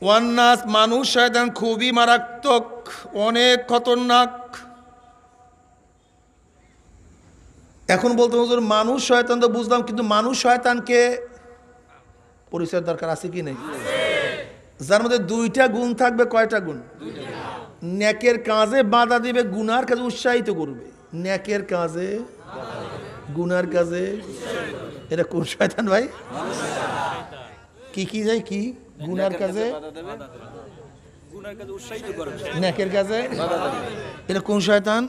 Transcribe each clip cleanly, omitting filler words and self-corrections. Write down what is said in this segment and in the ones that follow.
ওয়ান্নাস মানুষ শয়তান খুবই মারাত্মক, অনেক খতরনাক। এখন বলতে হুজুর মানুষ শয়তান তো বুঝলাম, কিন্তু মানুষ শয়তানকে পরিচয় দরকার আছে কি নেই? যার মধ্যে দুইটা গুণ থাকবে। কয়টা গুণ? নেকের কাজে বাধা দিবে, গুনার কাজে উৎসাহিত করবে। নেকের কাজে, গুনার কাজে। এটা কোন শয়তান ভাই? কি কি যায় কি? গুনার কাজে, নেকের কাজে। এটা কোন শয়তান?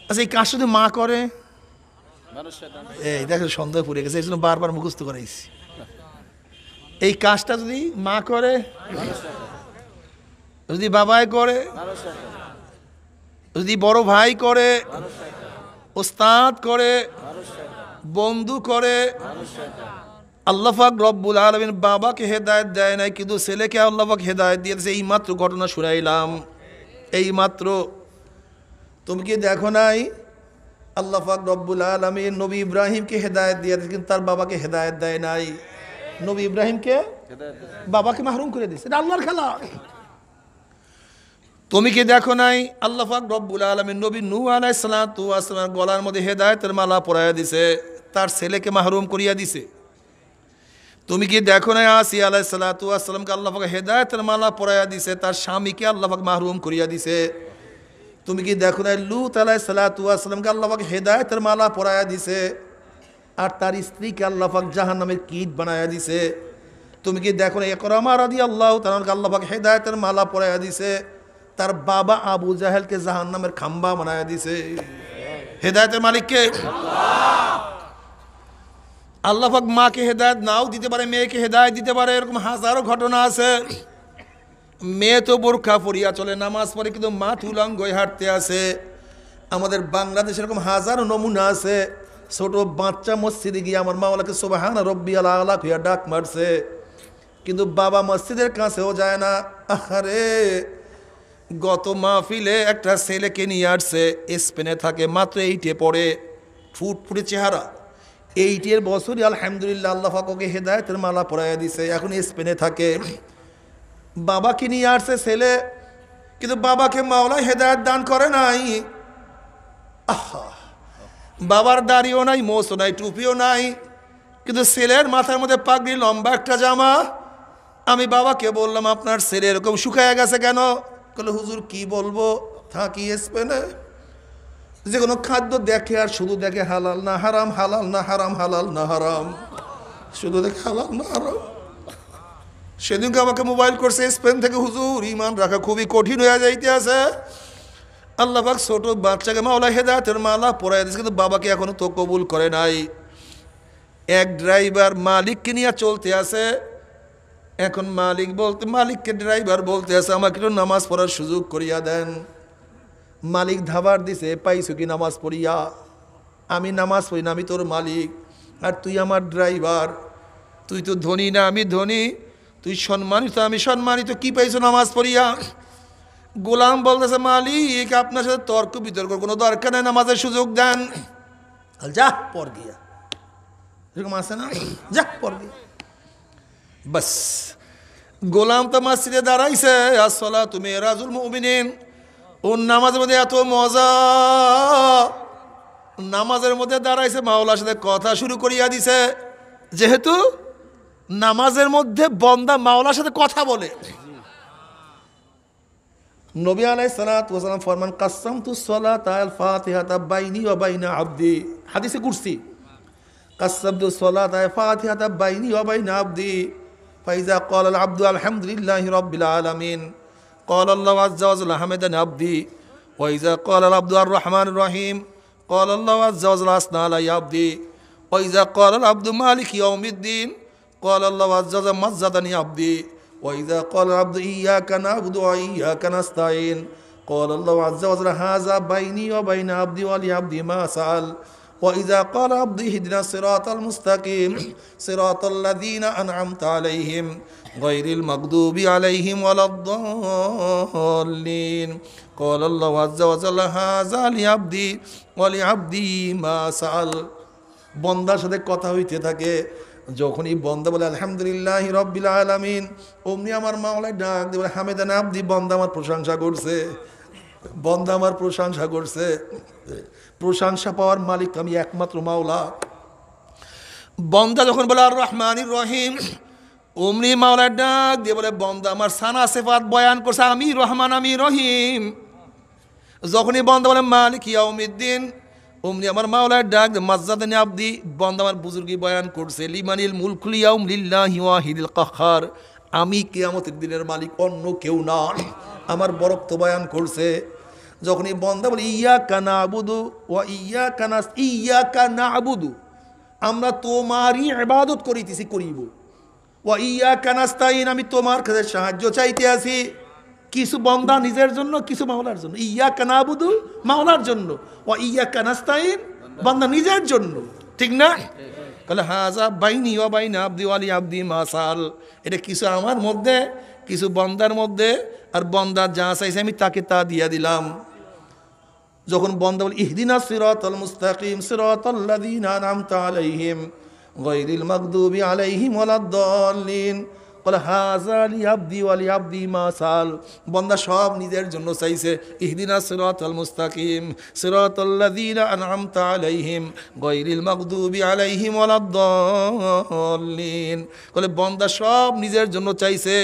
আচ্ছা, এই কাজ শুধু মা করে? এই দেখো সন্দেহ পড়ে গেছে, এই জন্য বারবার মুখস্থ করাইছি। এই কাজটা যদি মা করে, যদি বাবাই করে, যদি বড় ভাই করে, ওস্তাদ করে, বন্ধু করে, আল্লাহ পাক রব্বুল আলামিন বাবাকে হেদায়েত দেয় নাই, কিন্তু ছেলেকে আল্লাহ পাক হেদায়েত দিয়েছে। এই মাত্র ঘটনা শুনাইলাম, এই মাত্র। তুমি কি দেখো নাই আল্লাহ পাক রব্বুল আলামিন নবী ইব্রাহিমকে হেদায়েত দিয়েছে, কিন্তু তার বাবাকে হেদায়েত দেয় নাই। নবী ইব্রাহিমকে বাবাকে মাহরুম করে দিয়েছে। এটা আল্লাহর খেলা। তুমি কি দেখো নাই আল্লাহ পাক রব্বুল আলামিন নবী নূহ আলাইহিস সালাতু ওয়াস সালামের গলার মধ্যে হেদায়েতের মালা পরাইয়া দিছে, তার ছেলেকে মাহরুম করিয়া দিছে। তুমি কি দেখো নাই আসিয়া আলাইহিস সালাতু ওয়াস সালামকে আল্লাহ পাক হেদায়েতের মালা পরাইয়া দিছে, তার স্বামীকে আল্লাহ পাক মাহরুম করিয়া দিছে। তুমি কি দেখো নাই লূত আলাইহিস সালাতু ওয়াস সালামকে আল্লাহ পাক হেদায়েতের মালা পরাইয়া দিছে, আর তার স্ত্রীকে আল্লাহ পাক জাহান্নামের কীট বানায়া দিছে। তুমি কি দেখো না ইকরামা রাদিয়াল্লাহু তাআলাকে আল্লাহ পাক হেদায়েতের মালা পরাইয়া দিছে, তার বাবা আবু জাহেলকে জাহান্নামের খাম্বা বানায়া দিছে। হেদায়েতের মালিক কে? আল্লাহ পাক মাকে হেদায়েত নাও দিতে পারে, মেয়েকে হেদায়েত দিতে পারে। এরকম হাজারো ঘটনা আছে। মেয়ে তো বোরখা পরিয়া চলে, নামাজ পড়ে, কিন্তু মা উলঙ্গ হয়ে হাঁটতে আছে। আমাদের বাংলাদেশে এরকম হাজারো নমুনা আছে। ছোট বাচ্চা মসজিদে গিয়ে আমার মাওলাকে সুবহান রব্বিয়াল আলা কইয়া ডাক মারছে, কিন্তু বাবা মসজিদের কাছেও যায় না। আরে গত মাহফিলে একটা ছেলেকে নিয়ে আসছে, স্পেনে থাকে, মাত্র 8-এ পড়ে, ফুটফুটে চেহারা। 8-এর বছরই আলহামদুলিল্লাহ আল্লাহ পাক ওকে হেদায়েতের মালা পরাইয়া দিছে, এখন স্পেনে থাকে। বাবাকে নিয়ে আসছে ছেলে, কিন্তু বাবাকে মাওলা হেদায়েত দান করে নাই। আহা, বাবার দাড়িও নাই, মোছও নাই, টুপিও নাই, কিন্তু ছেলের মাথার মধ্যে পাগড়ি, লম্বা একটা জামা। আমি বাবাকে বললাম, আপনার ছেলে এরকম শুকায় গেছে কেন? বলে, হুজুর কি বলবো, থাকি স্পেনে, যে কোনো খাদ্য দেখে আর শুধু দেখে হালাল না হারাম, হালাল না হারাম, হালাল না হারাম, শুধু দেখে হালাল না হারাম। সেদিনকে আমাকে মোবাইল করছে স্পেন থেকে, হুজুর ইমান রাখা খুবই কঠিন হয়ে যাইতে আছে। আল্লাহ পাক ছোট বাচ্চাকে মাওলা হেদায়েতের মালা পরাই দিয়েছে, কিন্তু বাবাকে এখনো তো কবুল করে নাই। এক ড্রাইভার মালিককে নিয়ে চলতে আছে। এখন মালিককে ড্রাইভার বলতে আছে, আমাকে একটু নামাজ পড়ার সুযোগ করিয়া দেন। মালিক ধাবার দিছে, পাইছো কি নামাজ পড়িয়া? আমি নামাজ পড়ি না, আমি তোর মালিক, আর তুই আমার ড্রাইভার। তুই তো ধনী না, আমি ধনী, তুই সম্মানিত, আমি সম্মানিত, কি পাইছো নামাজ পড়িয়া? গোলাম বলতেছে, মালিক আপনার সাথে তর্ক বিতর্ক কোনো দরকার নেই, নামাজের সুযোগ দেন। যা পর গিয়া, এরকম আছে না, যা পর গিয়া। বাস, গোলাম তো মসজিদে দাঁড়াইছে, আসসালাতু মিরাজুল মুমিনিন। ওর নামাজের মধ্যে এত মজা, নামাজের মধ্যে দাঁড়াইছে, মাওলার সাথে কথা শুরু করিয়া দিছে। যেহেতু নামাজের মধ্যে বন্দা মাওলার সাথে কথা বলে, নবী আলাইহিস সালাতু ওয়াস সালাম ফরমান, কাসসামতুস সালাতা আল ফাতিহাতা বাইনি ওয়া বাইনা আবদি। হাদিসে কুরসি, কাসসামতুস সালাতা আল ফাতিহাতা বাইনি ওয়া বাইনা আবদি, ফাইজা ক্বালা আল আবদু আলহামদুলিল্লাহি রাব্বিল আলামিন ক্বালা আল্লাহু আযজা ওয়া জাল্লা হামিদানি আবদি, ওয়া ইযা ক্বালা আল আবদু আর রহমানির রহিম ক্বালা আল্লাহু আযজা ওয়া জাল্লা আসনা আলাইয়া আবদি, ওয়া ইযা ক্বালা আল আবদু মালিকি ইয়াউমিদ্দিন ক্বালা আল্লাহু আযজা ওয়া জাল্লা মাজ্জাদানি আবদি, وإذا قال العبد إياك نعبد وإياك نستعين قال الله عز وجل هذا بيني وبين عبدي ولعبدي ما سأل وإذا قال عبدي اهدنا الصراط المستقيم صراط الذين أنعمت عليهم غير المغضوب عليهم ولا الضالين قال الله عز وجل هذا لعبدي ولعبدي ما سأل। বন্দার সাথে কথা হইতে থাকে, যখনই বন্দা বলে আলহামদুলিল্লাহ রব্বিল আলামিন, অমনি আমার মাওলায় ডাক দিয়ে বলে হামেদান আব্দি, বন্দা আমার প্রশংসা করছে, বন্দা আমার প্রশংসা করছে। প্রশংসা পাওয়ার মালিক আমি একমাত্র মাওলা। বন্দা যখন বলে আর রহমানির রহিম, অমনি মাওলায় ডাক দিয়ে বলে বন্দা আমার সানা সেফাত বয়ান করছে, আমি রহমান আমি রহিম। যখনই বন্দা বলে মালিক ইয়াউমিদ্দিন, অমনি আমার মাওলায় ডাক মাজজাদানি আব্দি, বন্দা আমার বুজুর্গি বয়ান করছে লিমানিল মুলকুল ইয়াউম লিল্লাহি ওয়াহিদিল কাহ্হার, আমি কিয়ামতের দিনের মালিক, অন্য কেউ না। আমার বরত্ব বয়ান করছে। যখনই বন্দা বলে ইয়াকা নাবুদু ওয়া ইয়াকা নাবুদু, আমরা তোমারই ইবাদত করিতেছি করিব, ওয়া ইয়াকা নাস্তাইন, আমি তোমার কাছে সাহায্য চাইতে আছি। কিছু বন্দা নিজের জন্য, কিছু মাওলার জন্য। ইয়াকা নাবুদু মাওলার জন্য, ওয়া ইয়াকা নাস্তাইন বান্দা নিজের জন্য, ঠিক না? তাহলে হাজা বাইনি ওয়া বাইনা আব্দি ওয়ালি আব্দি মাসাল, এটা কিছু আমার মধ্যে, কিছু বন্দার মধ্যে, আর বন্দা যা চাইছে আমি তাকে তা দিয়া দিলাম। যখন বন্দা বলে ইহদিনাস সিরাতাল মুস্তাকিম সিরাতাল্লাযীনা আন'আমতা আলাইহিম গায়রিল মাগদুবি আলাইহিম ওয়ালাদ-দাল্লিন, বলে হাযা লিআবদি ওয়া লিআবদি মা সাল, বন্দা সব নিজের জন্য চাইছে। ইহদিনাস সিরাতাল মুস্তাকিম সিরাতাল্লাযীনা আন'আমতা আলাইহিম গায়রিল মাগদুবি আলাইহিম ওয়ালাদ-দাল্লিন, বলে বন্দা সব নিজের জন্য চাইছে,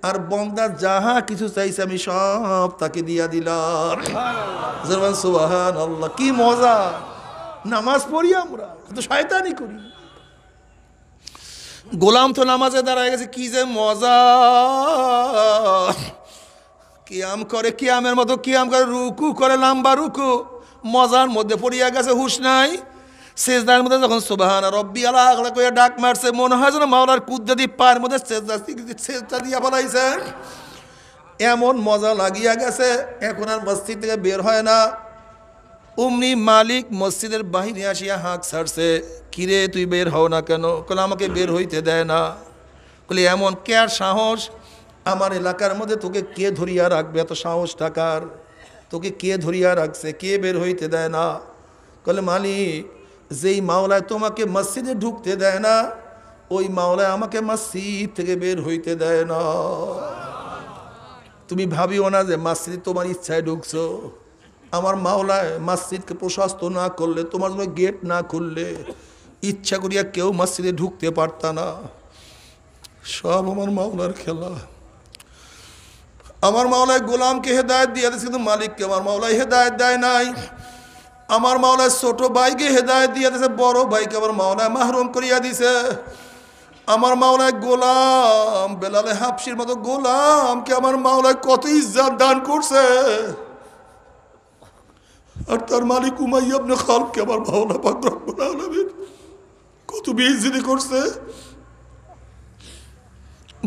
আর বন্দা যাহা কিছু চাইছে আমি সব তাকে দিয়া দিলাম। সুবহানাল্লাহ, কি মজা! নামাজ পড়ি আমরা, তো শয়তানি করি। গোলাম তো নামাজে দাঁড়ায় গেছে, কি যে মজা! কিয়াম করে, কিয়ামের মতো কিয়াম করে, রুকু করে লম্বা রুকু, মজার মধ্যে পড়িয়া গেছে, হুশ নাই। সেজদার মধ্যে যখন সুবহানা রাব্বিয়াল আ'লা কইয়া ডাক মারছে, মনে হয় যেন মাওলার কুদরতি পায়ের মধ্যে সেজদা দিয়া ফেলাইছে, এমন মজা লাগিয়া গেছে। এখন আর মসজিদ থেকে বের হয় না। অমনি মালিক মসজিদের বাহিরে আসিয়া হাঁক ছাড়ছে, কিরে তুই বের হও না কেন? কলে আমাকে বের হইতে দেয় না। কলে এমন কে আর সাহস, আমার এলাকার মধ্যে তোকে কে ধরিয়া রাখবে? এত সাহস টাকার, তোকে কে ধরিয়া রাখছে? কে বের হইতে দেয় না? কলে মালিক, যেই মাওলায় তোমাকে মসজিদে ঢুকতে দেয় না, ওই মাওলায় আমাকে মসজিদ থেকে বের হইতে দেয় না। তুমি ভাবিও না যে মসজিদে তোমার ইচ্ছায় ঢুকছো। আমার মাওলায় মসজিদকে প্রশস্ত না করলে, তোমার জন্য গেট না খুললে, ইচ্ছা করিয়া কেউ মসজিদে ঢুকতে পারত না। সব আমার মাওলার খেলা। আমার মাওলায় গোলামকে হেদায়েত দিয়ে দিয়েছে, কিন্তু মালিককে আমার মাওলায় হেদায়েত দেয় নাই। আমার মাওলায় ছোট ভাইকে হেদায়েত দিয়ে দিয়েছে, বড় ভাইকে আমার মাওলায় মাহরুম করিয়া দিছে। আমার মাওলায় গোলাম বেলালে হাবশির মতো গোলামকে আমার মাওলায় কত ইজ্জত দান করছে, আর তার মালিক উমাইয়া ইবনে খালদকে আমার মাওলা পাক রব্বুল আলামিন কত বেইজ্জতি করছে।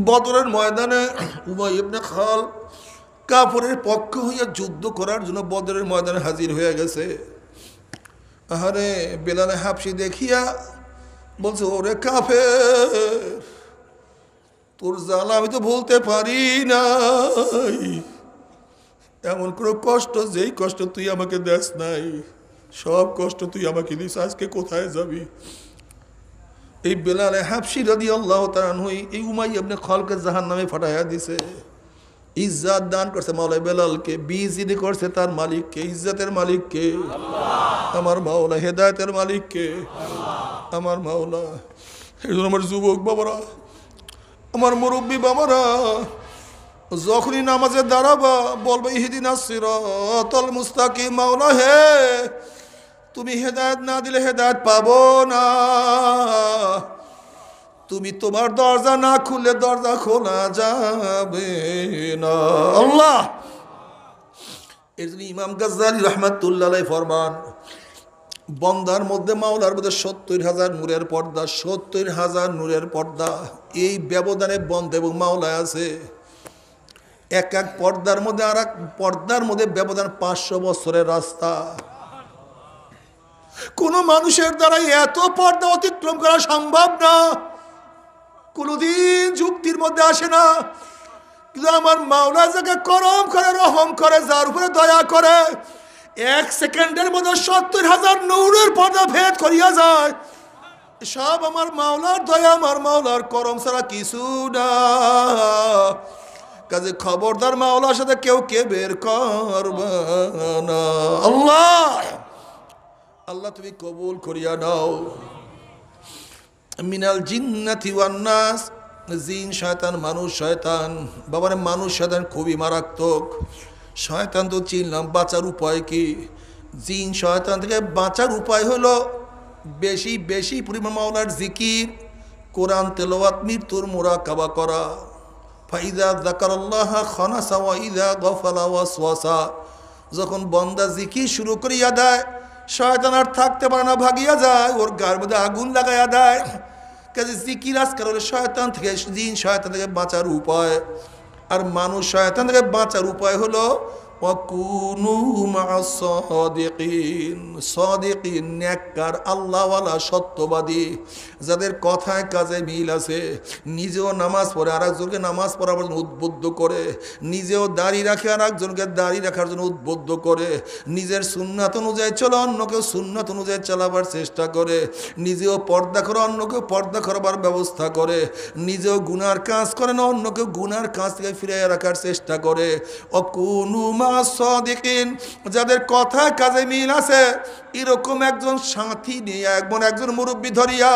বদরের ময়দানে উমাইয়া ইবনে খালদ কাফেরের পক্ষ হইয়া যুদ্ধ করার জন্য বদরের ময়দানে হাজির হয়ে গেছে। আরে বেলালে হাবশি দেখিয়া বলছে, ওরে কাফের, তোর জ্বালা আমি তো ভুলতে পারি নাই। এমন কোনো কষ্ট, যেই কষ্ট তুই আমাকে দেস নাই, সব কষ্ট তুই আমাকে দিস, আজকে কোথায় যাবি? এই বেলালে হাবশি রাদিয়াল্লাহু তাআলা আনহু এই উমাইয়া ইবনে খালদকে জাহান্নামে ফাটাইয়া দিছে। ইজ্জত দান করছে মাওলা বেলালকে, বিজিদি করছে তার মালিককে, ইজ্জতের মালিককে আল্লাহ, আমার মাওলা হেদায়েতের মালিককে আল্লাহ, আমার মাওলা। এই জন্য আমার যুবক বাবারা, আমার মুরব্বী বাবারা, যখনই নামাজে দাঁড়াবা বলবে ইহদিনাস সিরাতাল মুস্তাকিম, মাওলা হে তুমি হেদায়েত না দিলে হেদায়েত পাবো না, তুমি তোমার দরজা না খুললে দরজা খোলা যাবে না আল্লাহ। এর জন্য ইমাম গাজ্জালী রাহমাতুল্লাহ আলাইহি ফরমান, বন্দার মধ্যে মাওলার মধ্যে ৭০,০০০ নূরের পর্দা, ৭০,০০০ নূরের পর্দা। এই ব্যবধানে বন্ধ এবং মাওলা আছে। এক এক পর্দার মধ্যে আর এক পর্দার মধ্যে ব্যবধান ৫০০ বছরের রাস্তা। কোন মানুষের দ্বারা এত পর্দা অতিক্রম করা সম্ভব না, কোনদিন যুক্তির মধ্যে আসে না। কিন্তু আমার মাওলা যাকে করম করে, রহম করে, যার উপরে দয়া করে, ১ সেকেন্ডের মধ্যে ৭০,০০০ নূরের পর্দা ভেদ করিয়া যায়। সব আমার মাওলার দয়া, আমার মাওলার করম ছাড়া কিছু না। কাজে খবরদার মাওলার সাথে কেউ কে বের করবে না। আল্লাহ আল্লাহ তুমি কবুল করিয়া নাও। মিনাল জিন্নাতি ওয়ান নাস, জিন শয়তান, মানুষ শয়তান। বাবারে মানুষ শয়তান খুবই মারাত্মক। শয়তান তো চিনলাম, বাঁচার উপায় কি? জিন শয়তান থেকে বাঁচার উপায় হলো বেশি বেশি পরিমাণ মাওলার জিকির, কোরআন তেলাওয়াত, মৃত্যুর মুরাকাবা করা। ফাইদা যাকারাল্লাহ খানাসা ওয়া ইযা গাফালা ওয়াসওয়াসা। যখন বান্দা জিকির শুরু করিয়া দেয়, শয়তান আর থাকতে পারে না, ভাগিয়া যায়, ওর গায়ের মধ্যে আগুন লাগাইয়া দেয়। কাজে জিকির আজকাল হলো শয়তান থেকে, জিন শয়তান থেকে বাঁচার উপায়। আর মানুষ শয়তান থেকে বাঁচার উপায় হলো ওয়াকুনু মা'আস সাদিকিন। সাদিকিন নেককার, আল্লাহওয়ালা, সত্যবাদী, যাদের কথায় কাজে মিল আছে। নিজেও নামাজ পড়ে, আর একজনকে নামাজ পড়ার জন্য উদ্বুদ্ধ করে। নিজেও দাড়ি রাখে, আর একজনকে দাড়ি রাখার জন্য উদ্বুদ্ধ করে। নিজের সুন্নাত অনুযায়ী চলে, অন্যকেও সুন্নাত অনুযায়ী চালাবার চেষ্টা করে। নিজেও পর্দা করে, অন্যকেও পর্দা করবার ব্যবস্থা করে। নিজেও গুনার কাজ করে না, অন্যকেও গুনার কাজ থেকে ফিরে রাখার চেষ্টা করে। অকুনু মা'আস সাদিকিন, যাদের কথা কাজে মিল আছে, এরকম একজন সাথী নিয়ে, একজন মুরব্বী ধরিয়া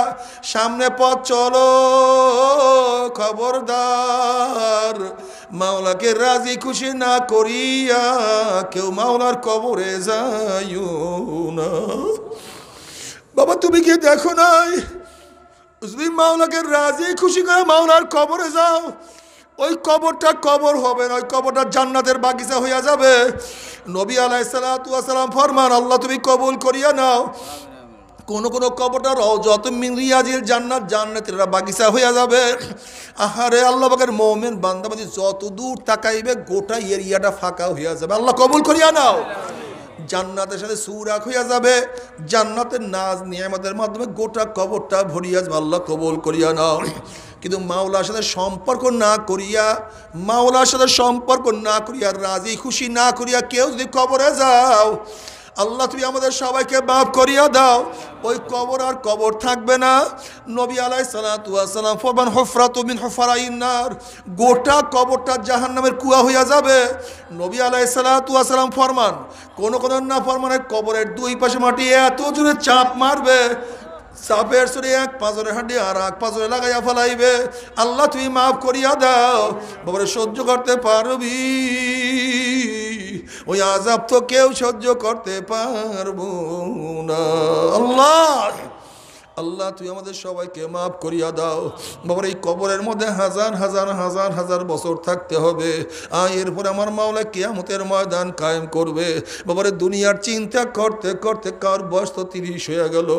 সামনে পথ চলো। খবরদার, মাওলাকে রাজি খুশি না করিয়া কেউ মাওলার কবরে যাইও না। বাবা তুমি কি দেখো নাই, যদি মাওলাকে রাজি খুশি করে মাওলার কবরে যাও, ওই কবরটা কবর হবে না, ওই কবরটা জান্নাতের বাগিচা হইয়া যাবে। নবী আলাইহিস সালাতু ওয়াস সালাম ফরমান, আল্লাহ তুমি কবুল করিয়া নাও। কোন কোন কবরটা রওজাতুম মিন রিয়াজিল জান্নাত, জান্নাতের বাগিচা হইয়া যাবে। আহারে আল্লাহ পাকের মুমিন বান্দাবান্দি যত দূর তাকাইবে গোটা এরিয়াটা ফাঁকা হইয়া যাবে। আল্লাহ কবুল করিয়া নাও। জান্নাতের সাথে সুরাক হইয়া যাবে, জান্নাতের নাজ নিয়ামতের মাধ্যমে গোটা কবরটা ভরিয়া যাবে। আল্লাহ কবুল করিয়া নাও। কিন্তু মাওলার সাথে সম্পর্ক না করিয়া, মাওলার সাথে সম্পর্ক না করিয়া, রাজি খুশি না করিয়া কেউ যদি কবরে যাও, আল্লাহ তুমি আমাদের সবাইকে মাফ করিয়া দাও। ওই কবর আর কবর থাকবে না। নবী আলাইহিস সালাতু ওয়াস সালাম ফরমান, হুফরাতু মিন হুফারাইন নার, গোটা কবরটা জাহান্নামের কুয়া হইয়া যাবে। নবী আলাইহিস সালাতু ওয়াস সালাম ফরমান, কোন কোন নাফরমানের কবরের দুই পাশে মাটি এত জোরে চাপ মারবে, চাপের সরে এক পাঁজরের হাঁটি আর এক পাঁজরে লাগাইয়া ফেলাইবে। আল্লাহ তুমি মাফ করিয়া দাও। বাবারে সহ্য করতে পারবি? ওই আযাব তো কেউ সহ্য করতে পারবো না। আল্লাহ আল্লাহ তুই আমাদের সবাইকে মাফ করিয়া দাও। বাবার এই কবরের মধ্যে হাজার হাজার হাজার হাজার বছর থাকতে হবে। এরপরে আমার মাওলা কিয়ামতের ময়দান কায়েম করবে। বাবারে দুনিয়ার চিন্তা করতে করতে কার বয়স তো 30 হয়ে গেল।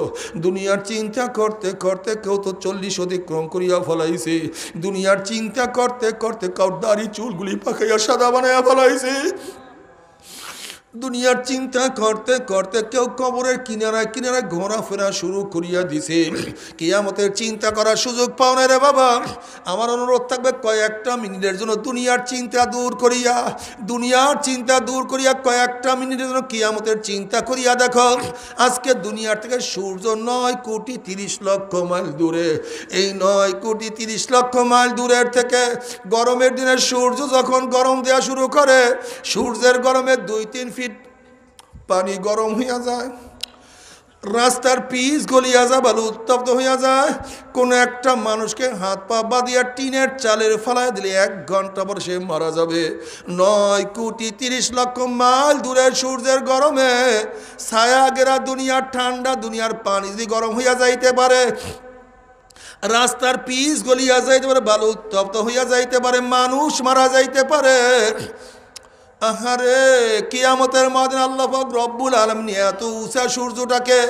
দুনিয়ার চিন্তা করতে করতে কেউ তো 40 অতিক্রম করিয়া ফেলাইছে। দুনিয়ার চিন্তা করতে করতে কার দাড়ি চুলগুলি পাকাইয়া সাদা বানাইয়া ফেলাইছে। দুনিয়ার চিন্তা করতে করতে কেউ কবরের কিনারায় কিনারায় ঘোরাফেরা শুরু করিয়া দিছে। কিয়ামতের চিন্তা করার সুযোগ পাও না রে বাবা। আমার অনুরোধ থাকবে, কয়েকটা মিনিটের জন্য দুনিয়ার চিন্তা দূর করিয়া, দুনিয়ার চিন্তা দূর করিয়া কয়েকটা মিনিটের জন্য কিয়ামতের চিন্তা করিয়া দেখো। আজকে দুনিয়ার থেকে সূর্য 9,30,00,000 মাইল দূরে। এই 9,30,00,000 মাইল দূরের থেকে গরমের দিনে সূর্য যখন গরম দেওয়া শুরু করে, সূর্যের গরমে 2-3 ফিট পানি গরম হইয়া যায়, রাস্তার পিচ গলিয়া যায়, বালু উত্তপ্ত হইয়া যায়। কোন একটা মানুষকে হাত পা বাঁধিয়া টিনের চালের ফালায় দিলে 1 ঘন্টা পর সে মারা যাবে। 9,30,00,000 মাইল দূরের সূর্যের গরমে ছায়া গেরা দুনিয়ার ঠান্ডা, দুনিয়ার পানি যদি গরম হইয়া যাইতে পারে, রাস্তার পিচ গলিয়া যাইতে পারে, বালু উত্তপ্ত হইয়া যাইতে পারে, মানুষ মারা যাইতে পারে। আহারে কিয়ামতের ময়দানে আল্লাহ পাক রব্বুল আলামিন এত উঁচা সূর্যটাকে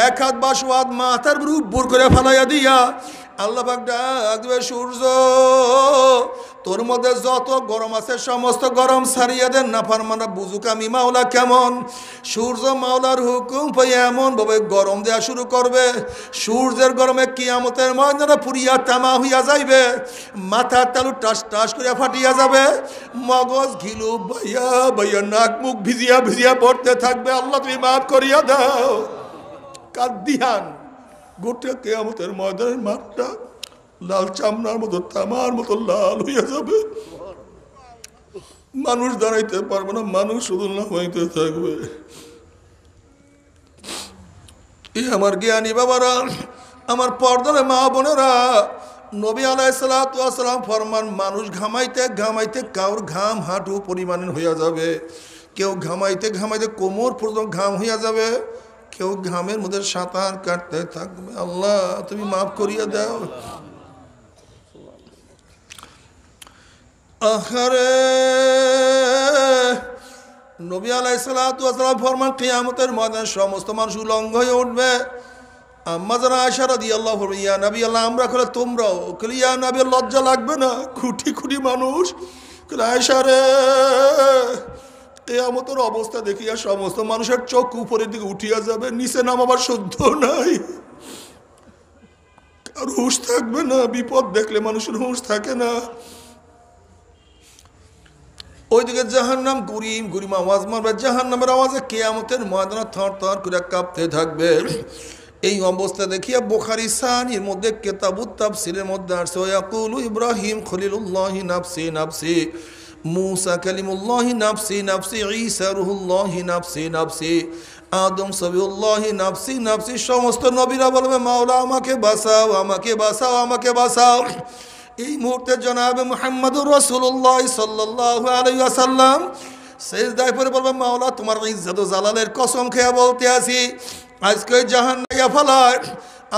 1 হাত বা 100 হাত মাথার উপর করে ফেলাইয়া দিয়া আল্লাহ পাক ডাক দিবে, সূর্য তোর মধ্যে যত গরম আছে সমস্ত গরম সারিয়া দেন। নাফরমানরা বুঝুক আমি মাওলা কেমন। সূর্য মাওলার হুকুম পেয়ে এমন ভাবে গরম দেওয়া শুরু করবে, সূর্যের গরমে কিয়ামতের ময়দানে পুরিয়া তামা হইয়া যাইবে, মাথার তালু টাস টাস করিয়া ফাটিয়া যাবে, মগজ ঘিলু বাইয়া বাইয়া নাক মুখ ভিজিয়া ভিজিয়া পড়তে থাকবে। আল্লাহ তুমি মাফ করিয়া দাও। কাদিয়ান গোটা কিয়ামতের ময়দানের মাঠটা লাল চামড়ার মতো তামার মতো লাল হইয়া যাবে, মানুষ দাঁড়াইতে পারবে না, মানুষ শুধু নামাইতে থাকবে। এই আমার জ্ঞানী বাবারা, আমার পর্দার মা বোনেরা, নবী আলাইহিস সালাতু ওয়াস সালাম ফরমান, মানুষ ঘামাইতে ঘামাইতে কাউর ঘাম হাঁটু পরিমাণের হইয়া যাবে, কেউ ঘামাইতে ঘামাইতে কোমর পর্যন্ত ঘাম হইয়া যাবে, কেউ ঘামের মধ্যে সাঁতার কাটতে থাকবে। আল্লাহ তুমি মাফ করিয়া দাও। আহারে নবী আলাইহিস সালাতু ওয়াস সালাম ফরমান, কিয়ামতের ময়দানে সমস্ত মানুষ উলঙ্গ হয়ে উঠবে। আম্মা যারা আয়েশা রাদিয়াল্লাহু আনহা, ইয়া নবী আল্লাহ, আমরা করে তোমরাও? কলি ইয়া নবী, লজ্জা লাগবে না? খুঁটি খুঁটি মানুষ। কলি আয়েশা রে, কিয়ামতের অবস্থা দেখিয়া সমস্ত মানুষের চোখ উপরের দিকে উঠিয়া যাবে, নিচে নামাবার শুদ্ধ নাই, আর হুঁশ থাকবে না। বিপদ দেখলে মানুষের হুঁশ থাকে না। ওইদিকে জাহান্নাম গুরিম গুরিম আওয়াজ মারবে, জাহান্নামের আওয়াজে কিয়ামতের ময়দানে থর থর করে কাঁপতে থাকবে। এই অবস্থা দেখিয়া বুখারী সানির মধ্যে কিতাবুত তাফসীরের মধ্যে আসছে, ইয়াকুলু ইব্রাহিম খলিলুল্লাহি নাফসি নাফসি, মুসা কালিমুল্লাহি নাফসি নাফসি, ঈসা রুহুল্লাহি নাফসি নাফসি, আদম সবিউল্লাহি নাফসি নাফসি। সমস্ত নবীরা বলবে, মাওলা আমাকে বাঁচাও, আমাকে বাঁচাও, আমাকে বাঁচাও। এই মুহূর্তে জনাবে মুহাম্মদুর রাসূলুল্লাহ সাল্লাল্লাহু আলাইহি ওয়াসাল্লাম সিজদায় পড়ে বলবে, মাওলা তোমার ইজ্জত ও জালালের কসম খেয়ে বলতে আছি, আজকে জাহান্নামে ফেলায়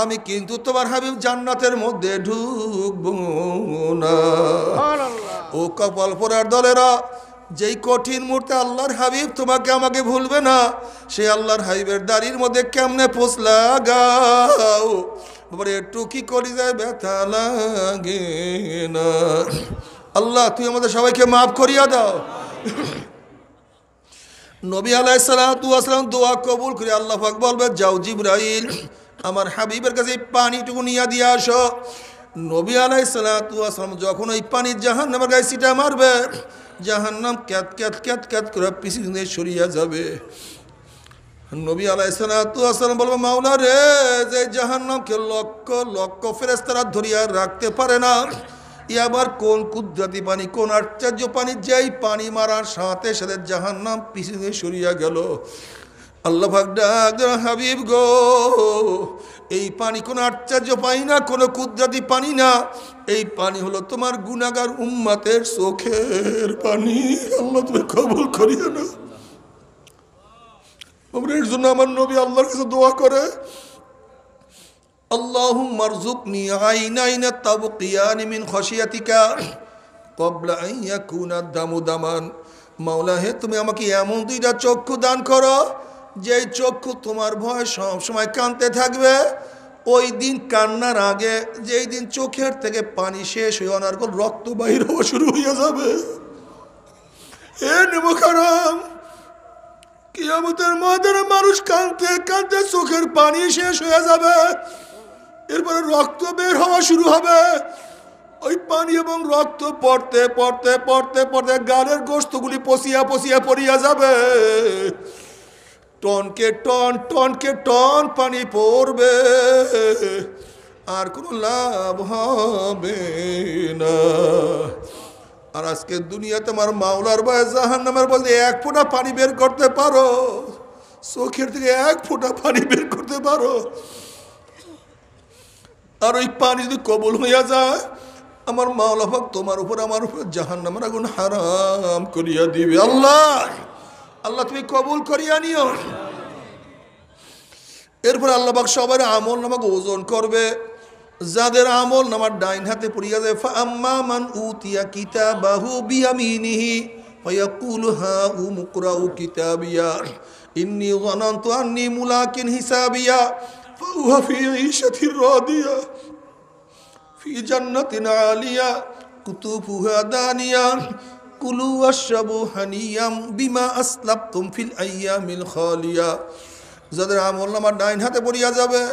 আমি কিন্তু তোমার হাবিব জান্নাতের মধ্যে ঢুকবো না। ও কপাল পোড়ার দলেরা, যেই কঠিন মুহূর্তে আল্লাহর হাবিব তোমাকে আমাকে ভুলবে না, সে আল্লাহর হাবিবের দাড়ির মধ্যে কেমনে পোষ লাগাও, বাবারে একটু কি করি যায় ব্যথা লাগে না। আল্লাহ তুই আমাদের সবাইকে মাফ করিয়া দাও। নবী আলাইহিস সালাতু ওয়াস সালাম দোয়া কবুল করে আল্লাহ পাক বলবে, যাও জিবরাইল, আমার হাবিবের কাছে পানিটুকু নিয়ে দিয়ে আসো। নবী আলাইহিস সালাতু ওয়াস সালাম যখন ওই পানি জাহান্নামের গায়ে ছিটা মারবে, জাহান্নাম ক্যাত ক্যাত ক্যাত ক্যাত করে পিছনে সরিয়া যাবে। নবী আলাইহিস সালাতু ওয়াস সালাম বলবে, মাওলা রে, যে জাহান্নামকে লক্ষ লক্ষ ফেরেশতারা ধরিয়া রাখতে পারে না, ই আবার কোন কুদরতি পানি, কোন আশ্চর্য পানি, যেই পানি মারার সাথে সাথে জাহান্নাম পিছনে সরিয়া গেল। আল্লাহ পাক ডাক, হাবিব গো, এই পানি কোনো আশ্চর্য পানি না, কোনো কুদরতি পানি না, এই পানি হলো তোমার গুনাহগার উম্মতের চোখের পানি। আল্লাহ তুমি কবুল করিও না। এর জন্য আমার নবী আল্লাহর কাছে দোয়া করে, আল্লাহুম্মা আরযুকনি আইনাইনা তাবকিয়ানি মিন খাশিয়াতিকা ক্বাবলা আন ইয়াকুনা দামু দামান। মাওলা হে, তুমি আমাকে এমন দুইটা চক্ষু দান করো, যেই চক্ষু তোমার ভয় সব সময় কাঁদতে থাকবে। ওই দিন কান্নার আগে, যেই দিন চোখের থেকে পানি শেষ হয়ে অনার্গল রক্ত বাহির হওয়া শুরু হইয়া যাবে। হে নেমখারাম, কিয়ামতের ময়দানে মানুষ কাঁদতে কাঁদতে চোখের পানি শেষ হয়ে যাবে, এরপরে রক্ত বের হওয়া শুরু হবে। ওই পানি এবং রক্ত পড়তে পড়তে পড়তে পড়তে গালের গোস্তগুলি পচিয়া পচিয়া পড়িয়া যাবে। টনকে টন টনকে টন পানি পড়বে, আর কোনো লাভ হবে না। আর আজকে দুনিয়াতে আমার মাওলার ভয়ে জাহান্নামের বলতে এক ফোঁটা পানি বের করতে পারো, চোখের থেকে এক ফোঁটা পানি বের করতে পারো, আর ওই পানি যদি কবুল হইয়া যায়, আমার মাওলা পাক তোমার উপর আমার উপর জাহান্নামের আগুন হারাম করিয়া দিবে। আল্লাহ আল্লাহ তুমি কবুল করিয়া নিও। এরপর আল্লাহ পাক সবার আমল নামাকে ওজন করবে। যাদের আমল নামার ডাইন হাতে পড়িয়া যায়, ফাআম্মা মান উতিয়া কিতাবাহু বিয়ামিনিহি ফায়াকুলু হাউ মুকরাউ কিতাবিয়া ইন্নী যানানতু আন্নী মুলাকিন হিসাবিয়া ফাহুয়া ফি ঈশাতির রাদিয়া ফি জান্নাতিন আলিয়া কুতুফুহা দানিয়া কুলু ওয়াশরাবু হানিয়াম বিমা আসলাফতুম ফিল আইয়ামিল খালিয়া। যাদের আমল নামার ডাইন হাতে পড়িয়া যাবে,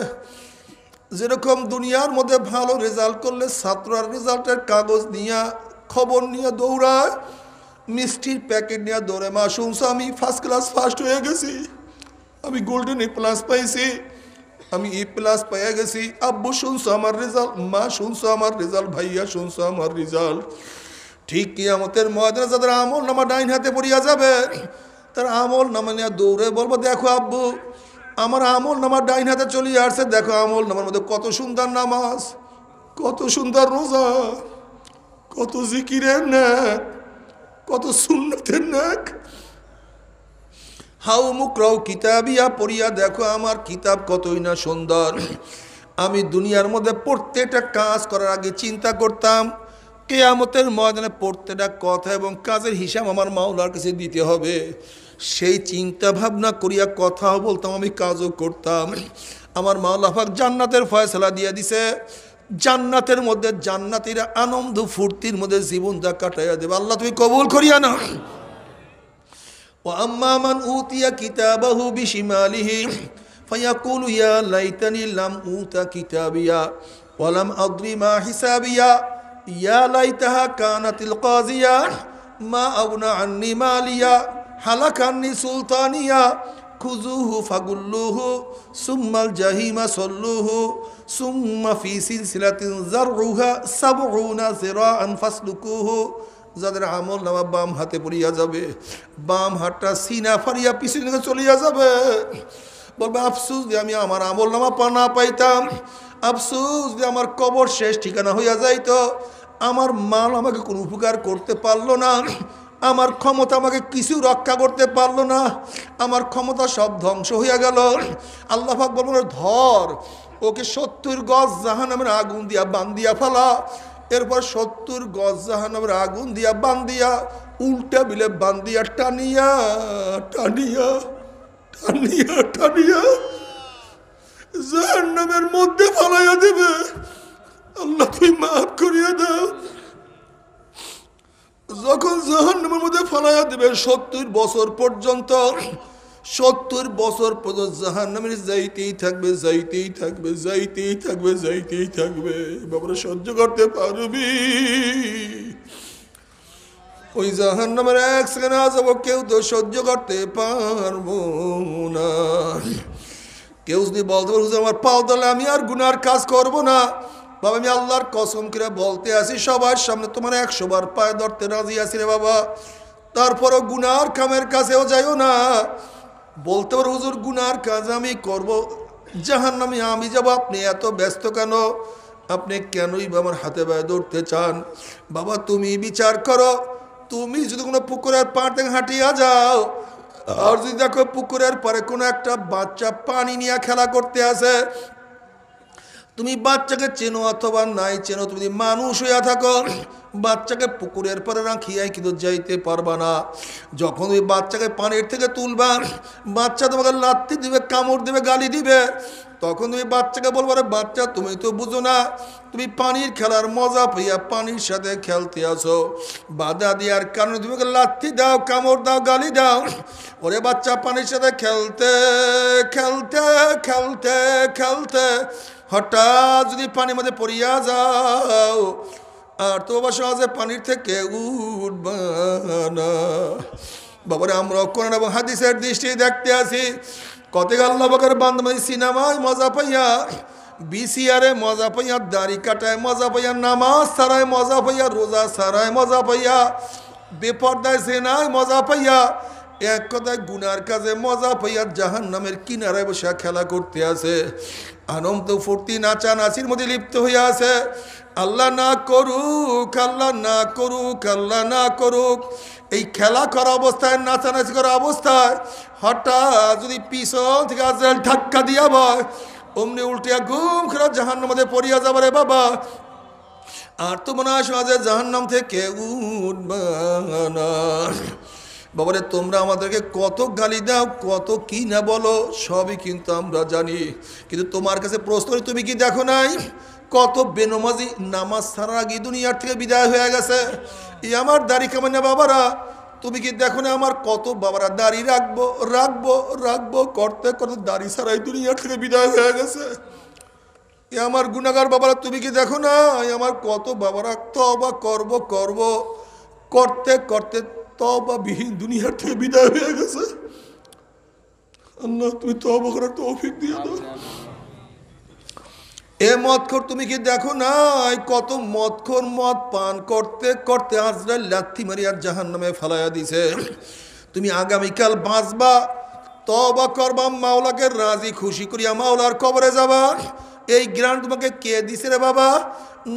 যেরকম দুনিয়ার মধ্যে ভালো রেজাল্ট করলে ছাত্ররা রেজাল্টের কাগজ নিয়ে খবর নিয়ে দৌড়ায়, মিষ্টির প্যাকেট নিয়ে দৌড়ে, মা শুনছো আমি ফার্স্ট ক্লাস ফার্স্ট হয়ে গেছি, আমি গোল্ডেন এ প্লাস পাইছি, আমি E+ পেয়ে গেছি। আব্বু শুনছো আমার রেজাল্ট, মা শুনছো আমার রেজাল্ট, ভাইয়া শুনছো আমার রেজাল্ট। ঠিক কিয়ামতের ময়দানে যাদের আমল নামা ডাইন হাতে পড়িয়া যাবে, তার আমল নামা নিয়ে দৌড়ে বলবো, দেখো আব্বু আমার আমল নামা ডাইন হাতে চলিয়ে আসছে, দেখো আমল নামার মধ্যে কত সুন্দর নামাজ, কত সুন্দর রোজা, কত জিকিরের নেক, কত সুন্নতের নেক। হাউ মুকরাউ কিতাবিয়া, পড়িয়া দেখো আমার কিতাব কতই না সুন্দর। আমি দুনিয়ার মধ্যে প্রত্যেকটা কাজ করার আগে চিন্তা করতাম কিয়ামতের ময়দানে প্রত্যেকটা কথা এবং কাজের হিসাব আমার মাওলার কাছে দিতে হবে। সেই চিন্তা ভাবনা করিয়া কথাও বলতাম, আমি কাজও করতাম। আমার মাওলা পাক জান্নাতের ফয়সালা দিয়ে দিছে, জান্নাতের মধ্যে জান্নাতীরা আনন্দ ফুর্তির মধ্যে জীবনটা কাটাইয়া দেবে। আল্লাহ তুমি কবুল করিয়া না। وأما من أوتي كتابه بشماله فيقول يا ليتني لم أوت كتابيا ولم أدر ما حسابيا يا ليتها كانت القاضية ما أغنى عني ماليا هلك عني سلطانيا خذوه فغلوه ثم الجحيم صلوه ثم في سلسلة ذرعها 70 ذراعا فاسلكوه। যাদের আমল নামা বাম হাতে পড়িয়া যাবে, বাম হাতটা সিনা ফারিয়া পিছনে চলিয়া যাবে, বলবে আফসোস যে আমি আমার আমল নামা না পাইতাম, আফসোস যে আমার কবর শেষ ঠিকানা হইয়া যাইত, আমার মাল আমাকে কোনো উপকার করতে পারলো না, আমার ক্ষমতা আমাকে কিছু রক্ষা করতে পারলো না, আমার ক্ষমতা সব ধ্বংস হইয়া গেল। আল্লাহ পাক বলবেন ধর ওকে 70 গজ জাহান্নামের আগুন দিয়া বান্ধিয়া ফেলা। এরপর 70 গজ জাহান্নামের আগুন দিয়া বান্ধিয়া উল্টা বিলে বান্ধিয়া টানিয়া টানিয়া টানিয়া টানিয়া জাহান্নামের মধ্যে ফেলাইয়া দেবে। আল্লাহ তুমি মাফ করিয়া দাও। যখন জাহান্নামের মধ্যে ফেলাইয়া দেবে 70 বছর পর্যন্ত, 70 বছর পর্যন্ত জাহান্নামের যাইতেই থাকবে, যাইতেই থাকবে, যাইতেই থাকবে, যাইতেই থাকবে। বাবারা সহ্য করতে পারবি? ওই জাহান্নামের এক সেকেন্ড যাব কেউ তো সহ্য করতে পারবো না। কেউ যদি বলতে পারবো আমার পাও তাহলে আমি আর গুনার কাজ করব না, বাবা আমি আল্লাহর কসম করে বলতে আসি সবার সামনে তোমার 100 বার পায়ে ধরতে রাজি আছি রে বাবা, তারপরও গুনার কামের কাছেও যাইও না। বলতে পারো হুজুর গুনার কাজ আমি করব, জাহান্নামে আমি যাব, আপনি এত ব্যস্ত কেন? আপনি কেনই আমার হাতে পায়ে ধরতে চান? বাবা তুমি বিচার করো, তুমি যদি কোনো পুকুরের পাড় থেকে হাঁটিয়া যাও, আর যদি দেখো পুকুরের পাড়ে কোনো একটা বাচ্চা পানি নিয়ে খেলা করতে আসে, তুমি বাচ্চাকে চেনো অথবা নাই চেনো, তুমি মানুষ হইয়া থাকো, বাচ্চাকে পুকুরের পরে রাখিয়াই কিন্তু যাইতে পারবা না। যখন ওই বাচ্চাকে পানির থেকে তুলবা, বাচ্চা তোমাকে লাথি দিবে, কামড় দিবে, গালি দিবে, তখন তুমি বাচ্চাকে বলবো রে বাচ্চা তুমি তো বুঝো না, তুমি পানির খেলার মজা পাইয়া পানির সাথে খেলতে আসো, বাধা দেওয়ার কারণে তুমি লাথি দাও, কামড় দাও, গালি দাও। ওরে বাচ্চা পানির সাথে খেলতে খেলতে খেলতে খেলতে হঠাৎ যদি পানির মধ্যে পড়িয়া যাও, আর তো বাবা সহজে পানির থেকে উঠবা না। বাবারে আমরা কোরআন এবং হাদিসের দৃষ্টি দেখতে আসি, কত আল্লাহ পাকের বান্দা সিনেমায় মজা পাইয়া, বিসিআরে মজা পাইয়া, দাড়ি কাটায় মজা পাইয়া, নামাজ ছাড়ায় মজা পাইয়া, রোজা ছাড়ায় মজা পাইয়া, বেপর্দায় জেনায় মজা পাইয়া, এক কথায় গুনার কাজে মজা পাইয়া জাহান্নামের কিনারায় বসে খেলা করতে আছে, আনন্দ ফুর্তি নাচানাচির মধ্যে লিপ্ত হইয়া আছে। আল্লাহ না করুক, আল্লাহ না করুক, আল্লাহ না করুক, এই খেলা করা অবস্থায়, নাচানাচি করা অবস্থায় হঠাৎ যদি পিছন থেকে আজরাইল ধাক্কা দিয়া বয়, অমনি উল্টিয়া ঘুম খেলা জাহান্নামের মধ্যে পড়িয়া যাবে রে বাবা। আর তো মনে হয় সমাজে জাহান্নাম থেকে উঠবা না। বাবারে তোমরা আমাদেরকে কত গালি দাও, কত কি না বলো, সবই কিন্তু আমরা জানি, কিন্তু তোমার কাছে প্রশ্ন করি তুমি কি দেখো নাই কত বেনমাজি নামাজ ছাড়ার আগে দুনিয়ার থেকে বিদায় হয়ে গেছে? এই আমার দাড়ি কামাই না বাবারা, তুমি কি দেখো না আমার কত বাবারা দাড়ি রাখবো রাখবো রাখবো করতে করতে দাড়ি ছাড়াই দুনিয়ার থেকে বিদায় হয়ে গেছে? এ আমার গুনাহগার বাবারা, তুমি কি দেখো না আমার কত বাবারা তওবা করব করব করতে করতে তওবা বিহীন দুনিয়ার থেকে বিদায় হয়ে গেছে? আল্লাহ তুমি তওবা করার তৌফিক দিয়ে দাও। এ মদখোর তুমি কি দেখো নাই কত মদখোর মদ পান করতে করতে আজরাইল লাথি মারিয়া জাহান্নামে ফালাইয়া দিছে। তুমি আগামীকাল বাঁচবা, তওবা করবা, মাওলাকে রাজি খুশি করিয়া মাওলার কবরে যাবা। এই গ্যারান্টি তোমাকে কে দিছে রে বাবা?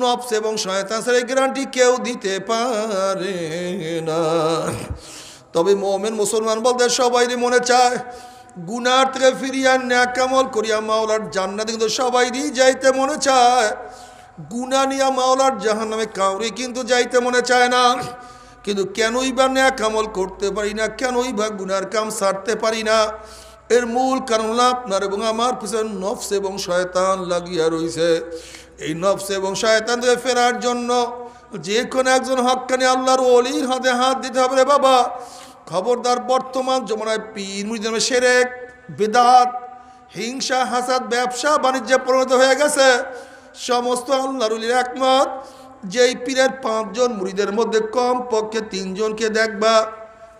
নফস এবং শয়তান ছাড়া এই গ্যারান্টি কেউ দিতে পারে না। তবে মুমিন মুসলমান বলতে সবাইরই মনে চায় গুনার থেকে ফিরিয়া নেক আমল করিয়া মাওলার জান্নাতে কিন্তু সবাইরই যাইতে মনে চায়। গুনাহ নিয়া মাওলার জাহান্নামে কাউরি কিন্তু যাইতে মনে চায় না। কিন্তু কেনই বা নেক আমল করতে পারি না, কেনই বা গুনার কাম ছাড়তে পারি না? এর মূল কারণ হলো আপনার এবং আমার পিছনে নফস এবং শয়তান লাগিয়া রইছে। এই নফস এবং শয়তান থেকে ফেরার জন্য যে কোনো একজন হক্কানি আল্লাহর ওলির হাতে হাত দিতে হবে রে বাবা। খবরদার, বর্তমান জমানায় পীর মুরিদের শিরক, বিদআত, হিংসা, হাসাদ, ব্যবসা বাণিজ্যে পরিণত হয়ে গেছে। সমস্ত আল্লাহর ওলির একমত, যেই পীরের 5 জন মুরিদের মধ্যে কম পক্ষে 3 জনকে দেখবা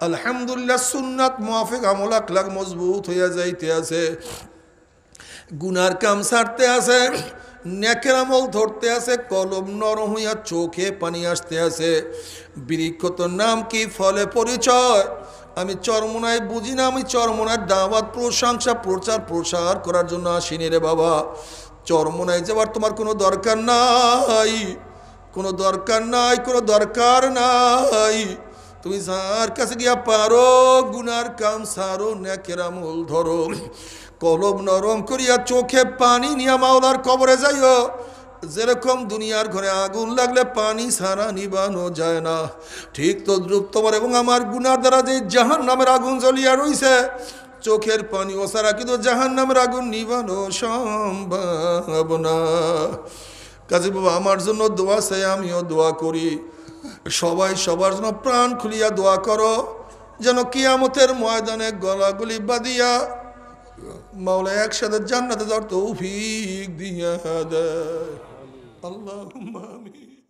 আলহামদুলিল্লাহ সুন্নাত মুআফিক আমল আখলাক মজবুত হইয়া যাইতে আছে, গুনার কাম ছাড়তে আছে, নেকের আমল ধরতে আছে, কলম নরম হইয়া চোখে পানি আসতে আছে। বৃক্ষ তোর নাম কি, ফলে পরিচয়। আমি চরমোনায় বুঝি না, আমি চরমোনায় দাওয়াত, প্রশংসা, প্রচার প্রসার করার জন্য আসিনি রে বাবা। চরমোনায় যাবার তোমার কোনো দরকার নাই, কোনো দরকার নাই, কোনো দরকার নাই। তুমি যার কাছে গিয়া পারো গুনার কাম সারো, নেকের আমল ধরো, কলম নরম করিয়া চোখে পানি নিয়া মাওলার কবরে যাইও। যেরকম দুনিয়ার ঘরে আগুন লাগলে পানি ছাড়া নিবানো যায় না, ঠিক তদ্রূপ তোমার এবং আমার গুনার দ্বারা যে জাহান্নামের আগুন জ্বলিয়া রইছে, চোখের পানি ও ছাড়া কিন্তু জাহান্নামের আগুন নিবানো সম্ভব না। কাজে বাবা, আমার জন্য দোয়া চাই, আমিও দোয়া করি। সবাই সবার জন্য প্রাণ খুলিয়া দোয়া করো, যেন কিয়ামতের ময়দানে গলাগুলি বাঁধিয়া মাওলা একসাথে জান্নাতে যাওয়ার তৌফিক দিয়া দেয়। আল্লাহুম্মা আমিন।